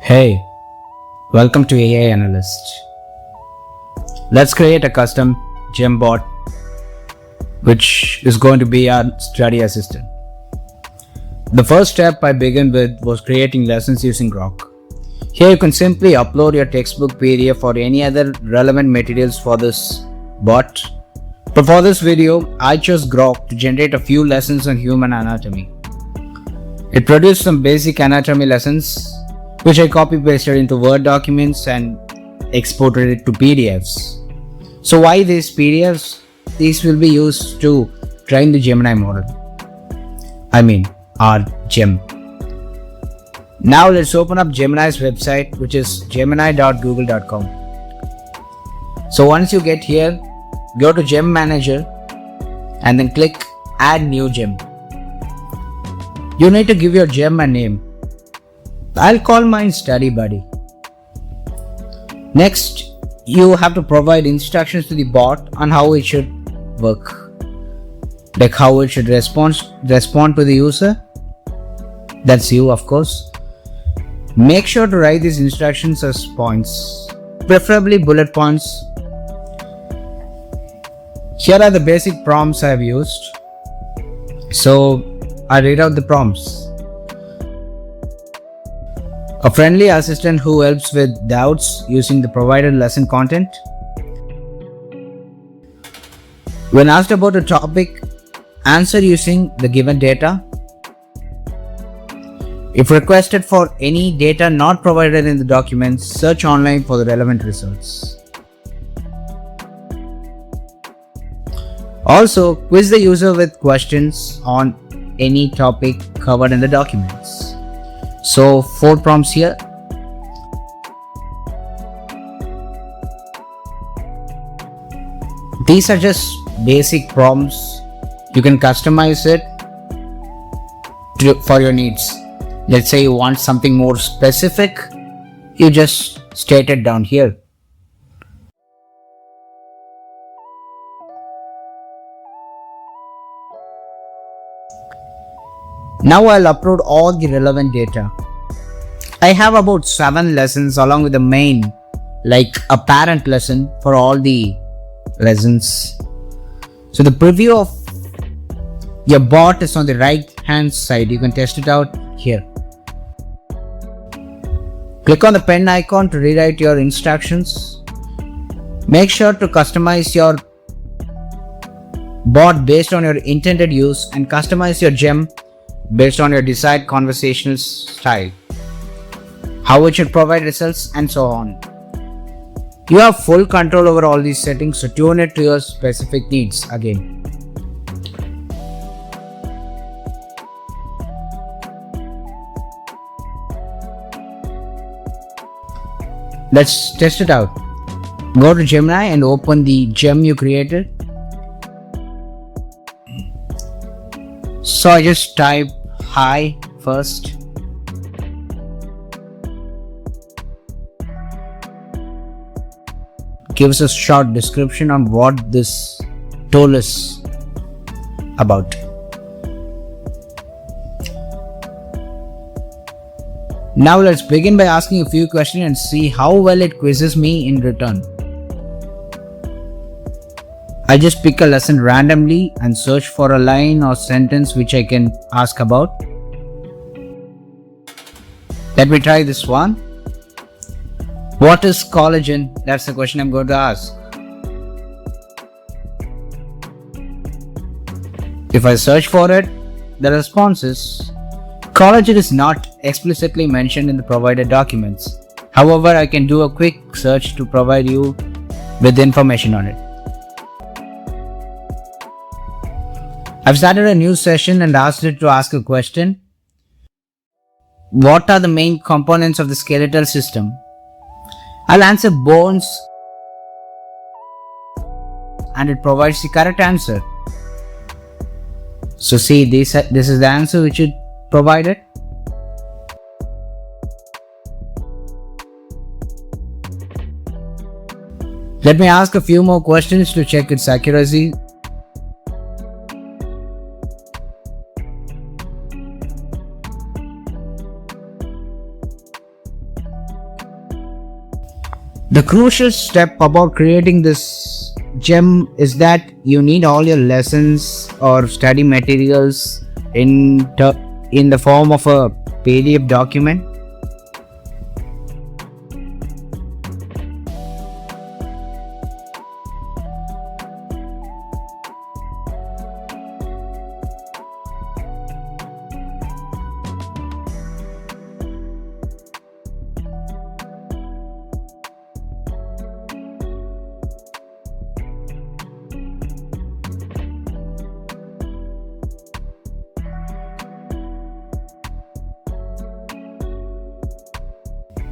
Hey, welcome to AI Analyst. Let's create a custom Gembot which is going to be our study assistant. The first step I began with was creating lessons using Grok. Here you can simply upload your textbook, PDF or any other relevant materials for this bot. But for this video, I chose Grok to generate a few lessons on human anatomy. It produced some basic anatomy lessons which I copy-pasted into Word documents and exported it to PDFs. So why these PDFs? These will be used to train the Gemini model. Our Gem. Now let's open up Gemini's website, which is gemini.google.com. So once you get here, go to Gem Manager and then click Add New Gem. You need to give your gem a name. I'll call mine Study Buddy. Next, you have to provide instructions to the bot on how it should work. Like how it should respond to the user. That's you, of course. Make sure to write these instructions as points, preferably bullet points. Here are the basic prompts I have used. So I read out the prompts. A friendly assistant who helps with doubts using the provided lesson content. When asked about a topic, answer using the given data. If requested for any data not provided in the document, search online for the relevant results. Also, quiz the user with questions on any topic covered in the documents. So 4 prompts here. These are just basic prompts. You can customize it for your needs. Let's say you want something more specific, you just state it down here. Now I'll upload all the relevant data. I have about 7 lessons along with the main, like a parent lesson for all the lessons. So the preview of your bot is on the right hand side. You can test it out here. Click on the pen icon to rewrite your instructions. Make sure to customize your bot based on your intended use and customize your gem based on your desired conversational style, how it should provide results, and so on. You have full control over all these settings, so tune it to your specific needs again. Let's test it out. Go to Gemini and open the gem you created. So I just type hi first. Gives a short description on what this tool is about. Now let's begin by asking a few questions and see how well it quizzes me in return. I just pick a lesson randomly and search for a line or sentence which I can ask about. Let me try this one. What is collagen? That's the question I'm going to ask. If I search for it, the response is collagen is not explicitly mentioned in the provided documents. However, I can do a quick search to provide you with information on it. I've started a new session and asked it to ask a question. What are the main components of the skeletal system? I'll answer bones and it provides the correct answer. So see, this is the answer which it provided. Let me ask a few more questions to check its accuracy. The crucial step about creating this gem is that you need all your lessons or study materials in the form of a PDF document.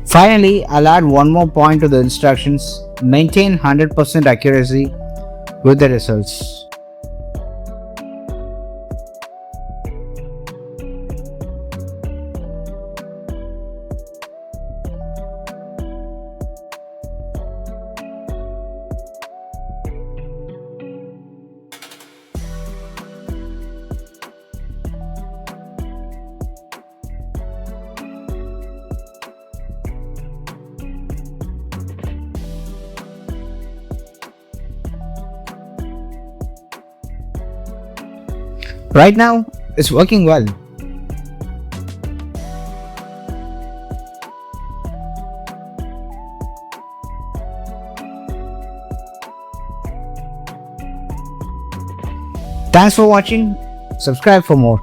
Finally, I'll add one more point to the instructions. Maintain 100% accuracy with the results. Right now, it's working well. Thanks for watching. Subscribe for more.